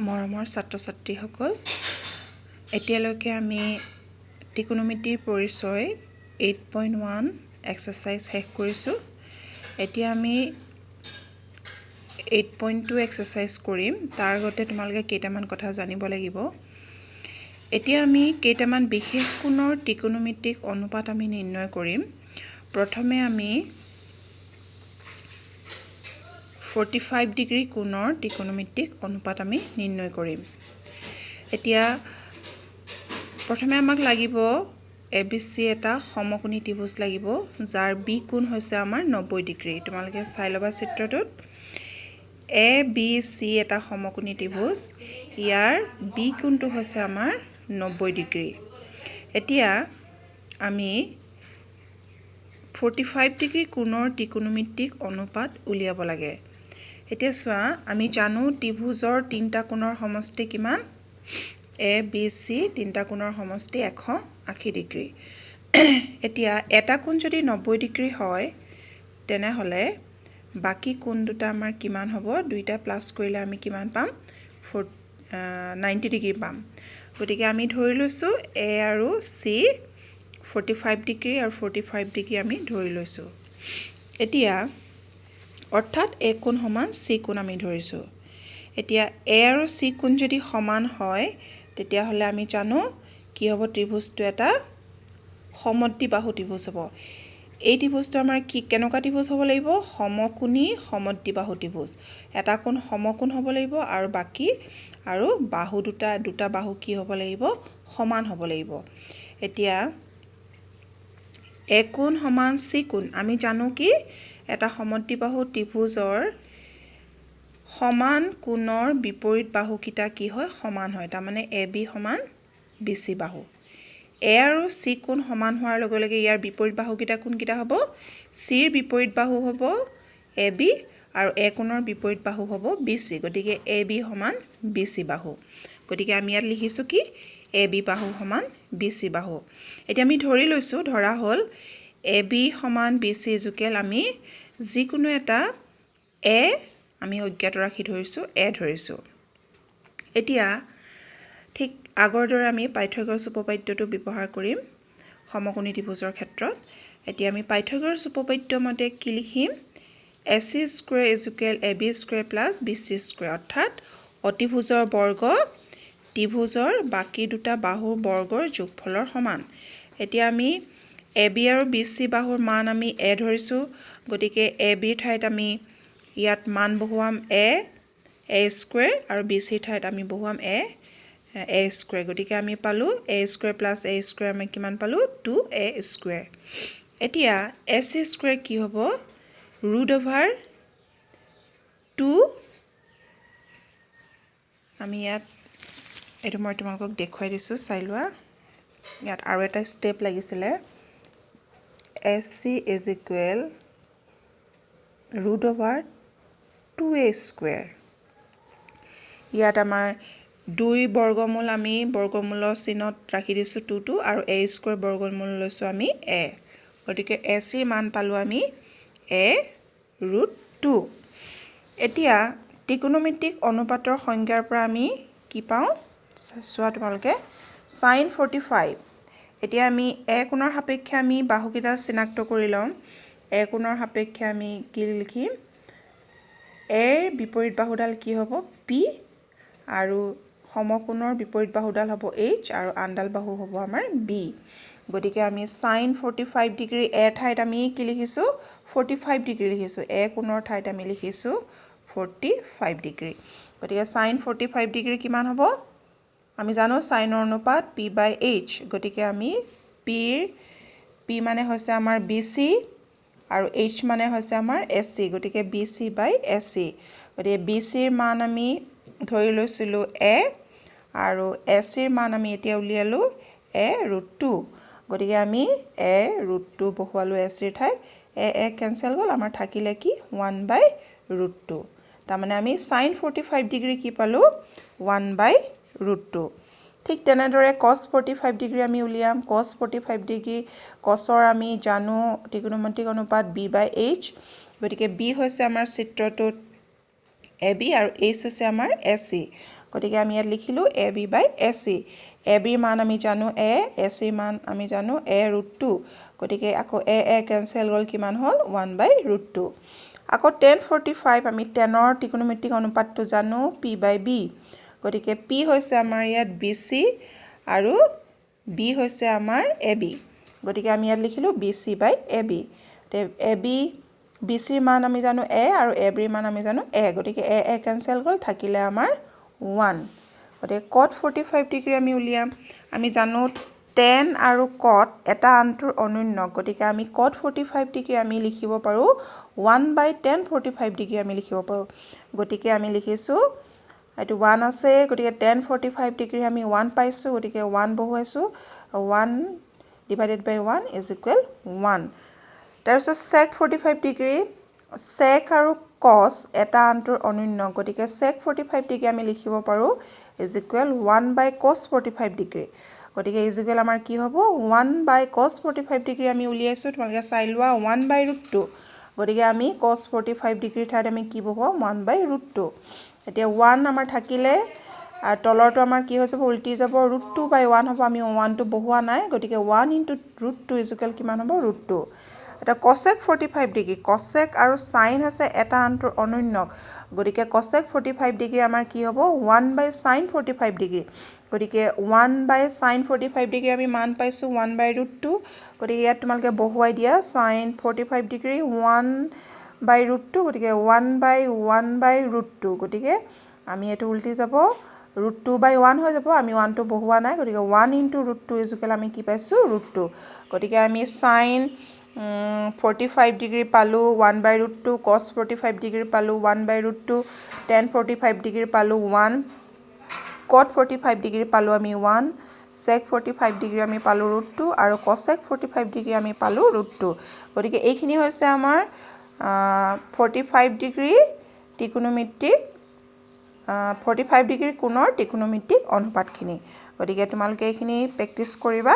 মৰমৰ ছাত্ৰ-ছাত্ৰীসকল, এতিয়ালৈকে আমি ত্ৰিকোণমিতিৰ পৰিচয় 8.1 এক্সাৰসাইজ শেষ কৰিছোঁ। এতিয়া আমি 8.2 এক্সাৰসাইজ কৰিম। তাৰ আগতে তোমালোকে কেইটামান কথা জানিব লাগিব। এতিয়া আমি কেইটামান বিশেষ কোণৰ ত্ৰিকোণমিতিক অনুপাত আমি নিৰ্ণয় কৰিম। প্ৰথমে আমি 45 ডিগ্ৰী কোণৰ ত্ৰিকোণমিতিক অনুপাত আমি নিৰ্ণয় কৰিম। এতিয়া প্ৰথমে আমাক লাগিব ABC এটা সমকোণী ত্ৰিভুজ লাগিব, যাৰ বি কোণ হৈছে আমাৰ 90 ডিগ্ৰী। তোমালোকে চাই ল'বা চিত্ৰটোত। ABC এটা সমকোণী ত্ৰিভুজ, ইয়াৰ বি কোণটো হৈছে আমাৰ 90 ডিগ্ৰী। এতিয়া আমি 45 ডিগ্ৰী কোণৰ ত্ৰিকোণমিতিক অনুপাত উলিয়াব লাগে। এতিয়া চোৱা, আমি জানো ত্ৰিভুজৰ তিনিটা কোণৰ সমষ্টি কিমান? ABC তিনিটা কোণৰ সমষ্টি 180 ডিগ্ৰী। এতিয়া এটা কোণ যদি 90 ডিগ্ৰী হয়, তেনেহ'লে বাকী কোণ দুটা আমাৰ কিমান হ'ব? দুইটা প্লাছ কৰিলে আমি কিমান পাম? 90 ডিগ্ৰী পাম। গতিকে আমি ধৰি লৈছোঁ A আৰু C 45 ডিগ্ৰী আৰু 45 ডিগ্ৰী আমি ধৰি লৈছোঁ। এতিয়া অৰ্থাৎ A কোণ সমান C কোণ আমি ধৰিছোঁ। এতিয়া A আৰু C কোণ যদি সমান হয়, তেতিয়াহ'লে আমি জানো কি হ'ব? ত্ৰিভুজটো এটা সমদ্বিবাহু ত্ৰিভুজ হ'ব। এই ত্ৰিভুজটো আমাৰ কেনেকুৱা ত্ৰিভুজ হ'ব লাগিব? সমকোণী সমদ্বিবাহু ত্ৰিভুজ। এটা কোণ সমকোণ হ'ব লাগিব আৰু বাকী আৰু বাহু দুটা বাহু কি হ'ব লাগিব? সমান হ'ব লাগিব। এতিয়া A কোণ সমান C কোণ। আমি জানো কি এটা সমদ্বিবাহু ত্ৰিভুজৰ সমান কোণৰ বিপৰীত বাহুকেইটা কি হয়? সমান হয়। তাৰমানে AB সমান BC বাহু। A আৰু C কোণ সমান হোৱাৰ লগে লগে ইয়াৰ বিপৰীত বাহুকেইটা কোনকেইটা হ'ব? Cৰ বিপৰীত বাহু হ'ব AB আৰু A কোণৰ বিপৰীত বাহু হ'ব BC। গতিকে AB সমান BC বাহু। গতিকে আমি ইয়াত লিখিছোঁ কি? AB বাহু সমান BC বাহু। এতিয়া আমি ধৰি লৈছোঁ, ধৰা হ'ল AB সমান BC জোকেল আমি যিকোনো এটা A আমি অজ্ঞাত ৰাখি ধৰিছোঁ, A ধৰিছোঁ। এতিয়া ঠিক আগৰ দৰে আমি পাইথাগোৰাছ উপপাদ্যটো ব্যৱহাৰ কৰিম সমকোণী ত্ৰিভুজৰ ক্ষেত্ৰত। এতিয়া আমি পাইথাগোৰাছ উপপাদ্য মতে কি লিখিম? AC square equal AB square plus BC square, অৰ্থাৎ অতিভুজৰ বৰ্গ ত্ৰিভুজৰ বাকী দুটা বাহুৰ বৰ্গৰ যোগফলৰ সমান। এতিয়া আমি AB আৰু BC বাহুৰ মান আমি A ধৰিছোঁ। গতিকে ABৰ ঠাইত আমি ইয়াত মান বহুৱাম A স্কুৱেৰ আৰু BCৰ ঠাইত আমি বহুৱাম A স্কুৱেৰ। গতিকে আমি পালোঁ A square plus A square আমি কিমান পালোঁ? 2A square. এতিয়া AC স্কুৱেৰ কি হ'ব? √2 আমি ইয়াত এইটো মই তোমালোকক দেখুৱাই দিছোঁ, চাই লোৱা। ইয়াত আৰু এটা ষ্টেপ লাগিছিলে। AC is equal √2A square. ইয়াত আমাৰ 2 বৰ্গমূল আমি বৰ্গমূলৰ চিহ্নত ৰাখি দিছোঁ 2 আৰু A স্কুৱেৰ বৰ্গমূল লৈছোঁ আমি A। গতিকে ACৰ মান পালোঁ আমি A√2। এতিয়া ত্ৰিকোণমিতিক অনুপাতৰ সংজ্ঞাৰ পৰা আমি কি পাওঁ? চোৱা তোমালোকে, sin 45। এতিয়া আমি A কোণৰ সাপেক্ষে আমি বাহুকেইটা চিনাক্ত কৰি ল'ম। A কোণৰ সাপেক্ষে আমি কি লিখিম? Aৰ বিপৰীত বাহুডাল কি হ'ব? P আৰু সমকোণৰ বিপৰীত বাহুডাল হ'ব H আৰু আনডাল বাহু হ'ব আমাৰ B। গতিকে আমি sin 45 ডিগ্ৰী A ঠাইত আমি কি লিখিছোঁ? 45 ডিগ্ৰী লিখিছোঁ। A কোণৰ ঠাইত আমি লিখিছোঁ 45 ডিগ্ৰী। গতিকে sin 45 ডিগ্ৰী কিমান হ'ব? আমি জানো চাইনৰ অনুপাত P/H। গতিকে আমি P মানে হৈছে আমাৰ BC আৰু H মানে হৈছে আমাৰ AC। গতিকে BC/AC। গতিকে BCৰ মান আমি ধৰি লৈছিলোঁ A আৰু ACৰ মান আমি এতিয়া উলিয়ালোঁ A√2। গতিকে আমি A√2 বহুৱালোঁ ACৰ ঠাইত। A কেঞ্চেল গ'ল, আমাৰ থাকিলে কি? 1/√2। তাৰমানে আমি sin 45 ডিগ্ৰী কি পালোঁ? 1/√2। ঠিক তেনেদৰে cos 45 ডিগ্ৰী আমি উলিয়াম। cos 45 ডিগ্ৰী cosৰ আমি জানো ত্ৰিকোণমিতিক অনুপাত B/H। গতিকে B হৈছে আমাৰ চিত্ৰটোত AB আৰু H হৈছে আমাৰ AC। গতিকে আমি ইয়াত লিখিলোঁ AB/AC ABৰ মান আমি জানো A ACৰ মান আমি জানো A√2 গতিকে আকৌ A কেনসেল গ'ল কিমান হ'ল 1/√2 আকৌ tan 45 আমি tanৰ ত্ৰিকোণমিতিক অনুপাতটো জানো P/B গতিকে P হৈছে আমাৰ ইয়াত BC আৰু B হৈছে আমাৰ AB গতিকে আমি ইয়াত লিখিলোঁ BC/AB AB BCৰ মান আমি জানো A আৰু ABৰ মান আমি জানো A গতিকে A কেনসেল গ'ল থাকিলে আমাৰ 1 গতিকে cot 45 ডিগ্ৰী আমি উলিয়াম আমি জানো tan আৰু cot এটা আনটোৰ অনুন্য গতিকে আমি cot 45 ডিগ্ৰী আমি লিখিব পাৰো 1/tan 45 ডিগ্ৰী আমি লিখিব পাৰো গতিকে আমি লিখিছো এটো 1 আছে গতিকে tan 45 ডিগ্ৰী আমি 1 পাইছো গতিকে 1 বহুৱাইছো 1 divided by 1 is equal 1 তাৰপিছত sec 45 ডিগ্ৰী sec আৰু cos এটা আনটোৰ অনুন্য গতিকে sec 45 ডিগ্ৰী আমি লিখিব পাৰো is equal 1/cos 45 ডিগ্ৰী গতিকে is equal আমাৰ কি হ'ব 1/cos 45 ডিগ্ৰী আমি উলিয়াইছো তোমালোকে চাই লোৱা 1/√2 গতিকে আমি cos 45 ডিগ্ৰী ঠাইত আমি কি বহুৱাম 1/√2 এতিয়া 1 আমাৰ থাকিলে আৰ তলৰটো আমাৰ কি হৈ যাব উল্টি যাব √2/1 হ'ব আমি 1 টো বহুৱা নাই গতিকে 1 * √2 = কিমান হ'ব √2 এটা cosec 45 ডিগ্ৰী cosec আৰু sin আছে এটা আনটোৰ অনুন্য গতিকে cosec 45 ডিগ্ৰী আমাৰ কি হ'ব 1/sin 45 ডিগ্ৰী গতিকে 1/sin 45 ডিগ্ৰী আমি মান পাইছো 1/√2 গতিকে ইয়াত তোমালোকে বহুৱাই দিয়া sin 45 ডিগ্ৰী 1/√2 গতিকে 1/1/√2 গতিকে আমি এটো উল্টি যাব √2/1 হৈ যাব আমি 1 টো বহুৱা নাই গতিকে 1 * √2 = আমি কি পাইছো √2 গতিকে আমি sin 45 ডিগ্ৰী পালো 1/√2 cos 45 ডিগ্ৰী পালো 1/√2 tan 45 ডিগ্ৰী পালো 1 cot 45 ডিগ্ৰী পালো আমি 1 sec 45 ডিগ্ৰী আমি পালো √2 আৰু cosec 45 ডিগ্ৰী আমি পালো √2 গতিকে এইখিনি হৈছে আমাৰ 45 ডিগ্ৰী ত্ৰিকোণমিতিক 45 ডিগ্ৰী কোণৰ ত্ৰিকোণমিতিক অনুপাতখিনি গতিকে তোমালোকে এইখিনি প্ৰেক্টিছ কৰিবা